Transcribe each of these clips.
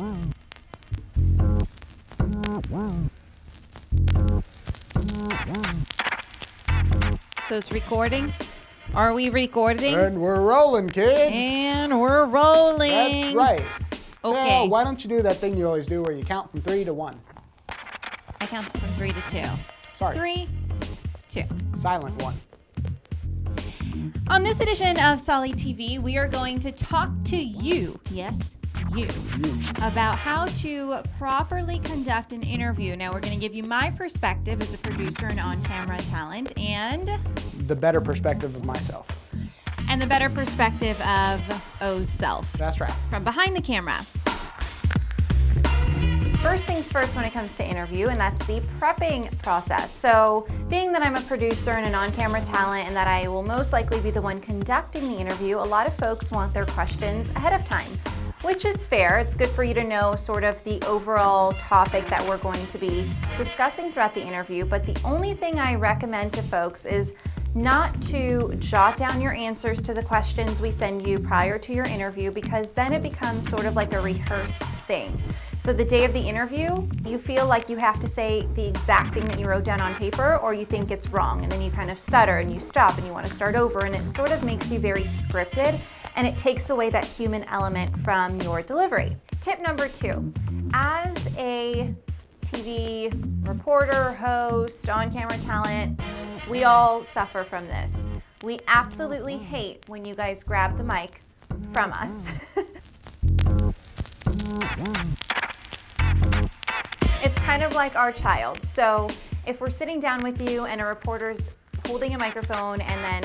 So it's recording? Are we recording? And we're rolling, kids. And we're rolling. That's right. Okay. So why don't you do that thing you always do where you count from 3 to 1? I count from 3 to 2. Sorry. 3, 2. Silent 1. On this edition of SoliTV, we are going to talk to you, yes, you, about how to properly conduct an interview. Now, we're going to give you my perspective as a producer and on-camera talent, and the better perspective of myself. And the better perspective of O's self. That's right. From behind the camera. First things first when it comes to interview, and that's the prepping process. So being that I'm a producer and an on-camera talent and that I will most likely be the one conducting the interview, a lot of folks want their questions ahead of time, which is fair. It's good for you to know sort of the overall topic that we're going to be discussing throughout the interview, but the only thing I recommend to folks is not to jot down your answers to the questions we send you prior to your interview, because then it becomes sort of like a rehearsed thing. So the day of the interview, you feel like you have to say the exact thing that you wrote down on paper, or you think it's wrong, and then you kind of stutter and you stop and you want to start over, and it sort of makes you very scripted, and it takes away that human element from your delivery. Tip number 2, as a TV reporter, host, on-camera talent, we all suffer from this. We absolutely hate when you guys grab the mic from us. It's kind of like our child. So if we're sitting down with you and a reporter's holding a microphone and then,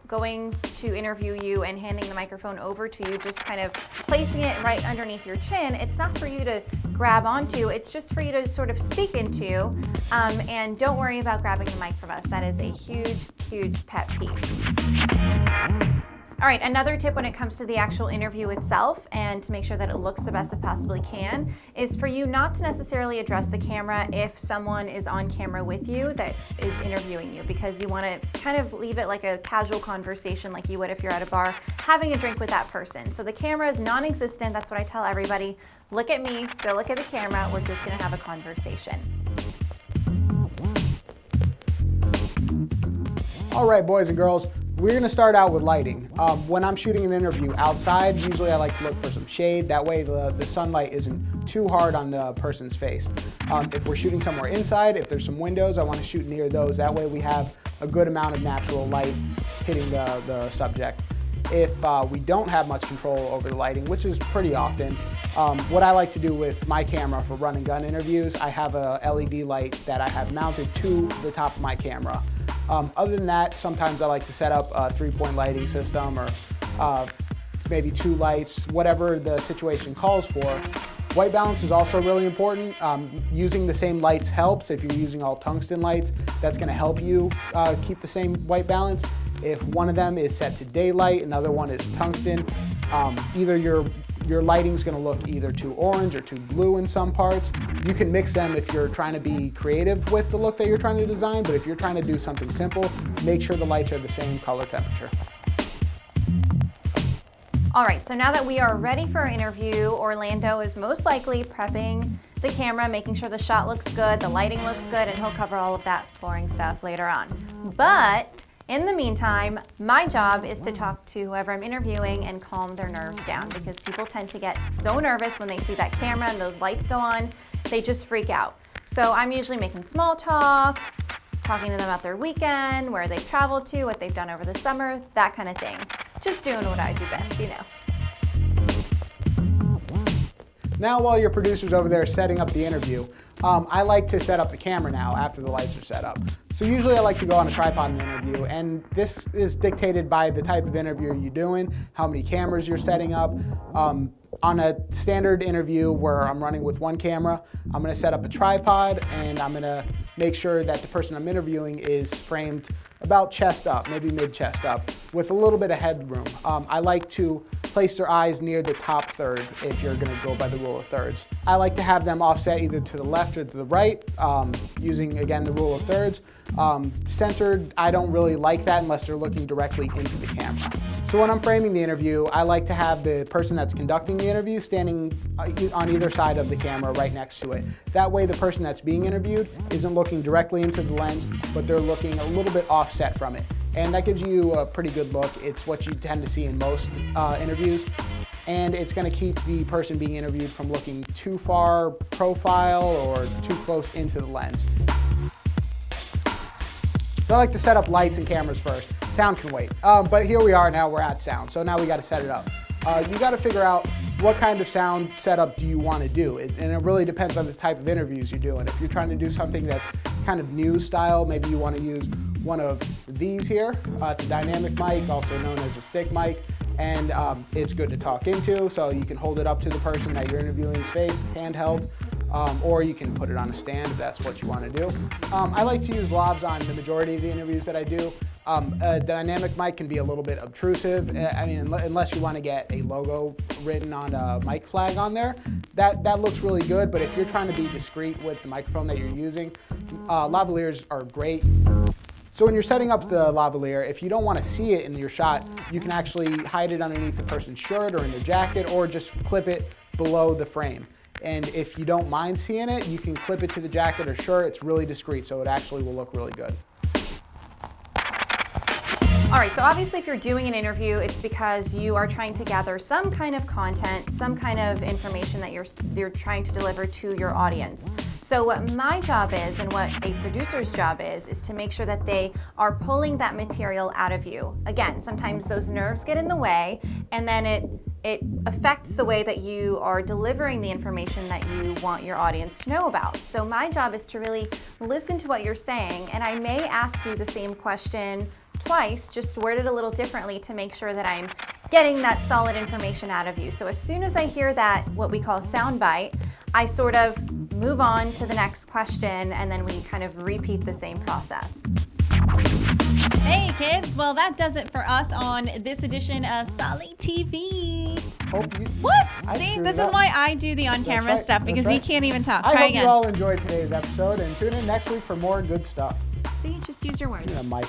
going to interview you and handing the microphone over to you, just kind of placing it right underneath your chin, it's not for you to grab onto, it's just for you to sort of speak into, and don't worry about grabbing the mic from us. That is a huge, huge pet peeve. All right, another tip when it comes to the actual interview itself and to make sure that it looks the best it possibly can is for you not to necessarily address the camera if someone is on camera with you that is interviewing you, because you want to kind of leave it like a casual conversation like you would if you're at a bar having a drink with that person. So the camera is non-existent. That's what I tell everybody. Look at me, don't look at the camera. We're just going to have a conversation. All right, boys and girls. We're going to start out with lighting. When I'm shooting an interview outside, usually I like to look for some shade. That way the sunlight isn't too hard on the person's face. If we're shooting somewhere inside, if there's some windows, I want to shoot near those. That way we have a good amount of natural light hitting the subject. If we don't have much control over the lighting, which is pretty often, what I like to do with my camera for run and gun interviews, I have a LED light that I have mounted to the top of my camera. Other than that, sometimes I like to set up a 3-point lighting system or maybe 2 lights, whatever the situation calls for. White balance is also really important. Using the same lights helps. If you're using all tungsten lights, that's going to help you keep the same white balance. If one of them is set to daylight, another one is tungsten, either your lighting's going to look either too orange or too blue in some parts. You can mix them if you're trying to be creative with the look that you're trying to design, but if you're trying to do something simple, make sure the lights are the same color temperature. All right, so now that we are ready for our interview, Orlando is most likely prepping the camera, making sure the shot looks good, the lighting looks good, and he'll cover all of that boring stuff later on. But in the meantime, my job is to talk to whoever I'm interviewing and calm their nerves down, because people tend to get so nervous when they see that camera and those lights go on, they just freak out. So I'm usually making small talk, talking to them about their weekend, where they've traveled to, what they've done over the summer, that kind of thing. Just doing what I do best, Now while your producer's over there setting up the interview, I like to set up the camera now after the lights are set up. So usually I like to go on a tripod in the interview, and this is dictated by the type of interview you're doing, how many cameras you're setting up. On a standard interview where I'm running with one camera, I'm going to set up a tripod, and I'm going to make sure that the person I'm interviewing is framed about chest up, maybe mid-chest up, with a little bit of headroom. I like to place their eyes near the top third if you're going to go by the rule of thirds. I like to have them offset either to the left or to the right, using, again, the rule of thirds. Centered, I don't really like that unless they're looking directly into the camera. So when I'm framing the interview, I like to have the person that's conducting the interview standing on either side of the camera right next to it. That way the person that's being interviewed isn't looking directly into the lens, but they're looking a little bit offset from it. And that gives you a pretty good look. It's what you tend to see in most interviews. And it's going to keep the person being interviewed from looking too far profile or too close into the lens. So I like to set up lights and cameras first. Sound can wait. But here we are now, we're at sound. So now we got to set it up. You got to figure out what kind of sound setup do you want to do. And it really depends on the type of interviews you're doing. If you're trying to do something that's kind of news style, maybe you want to use one of these here. It's a dynamic mic, also known as a stick mic. And it's good to talk into, so you can hold it up to the person that you're interviewing's face, handheld. Or you can put it on a stand if that's what you want to do. I like to use lavs on the majority of the interviews that I do. A dynamic mic can be a little bit obtrusive. I mean, unless you want to get a logo written on a mic flag on there, that looks really good. But if you're trying to be discreet with the microphone that you're using, lavaliers are great. So when you're setting up the lavalier, if you don't want to see it in your shot, you can actually hide it underneath the person's shirt or in their jacket, or just clip it below the frame. And if you don't mind seeing it, you can clip it to the jacket or shirt. It's really discreet, so it actually will look really good. All right, so obviously if you're doing an interview, it's because you are trying to gather some kind of content, some kind of information that you're trying to deliver to your audience. So what my job is, and what a producer's job is to make sure that they are pulling that material out of you. Again, sometimes those nerves get in the way, and then it affects the way that you are delivering the information that you want your audience to know about. So my job is to really listen to what you're saying, and I may ask you the same question twice, just worded a little differently to make sure that I'm getting that solid information out of you. So as soon as I hear that, what we call sound bite, I sort of move on to the next question, and then we kind of repeat the same process. Hey kids, well that does it for us on this edition of SoliTV. What? See, this is why I do the on-camera stuff, because he can't even talk. Try again. I hope you all enjoyed today's episode, and tune in next week for more good stuff. See, just use your words. Mike.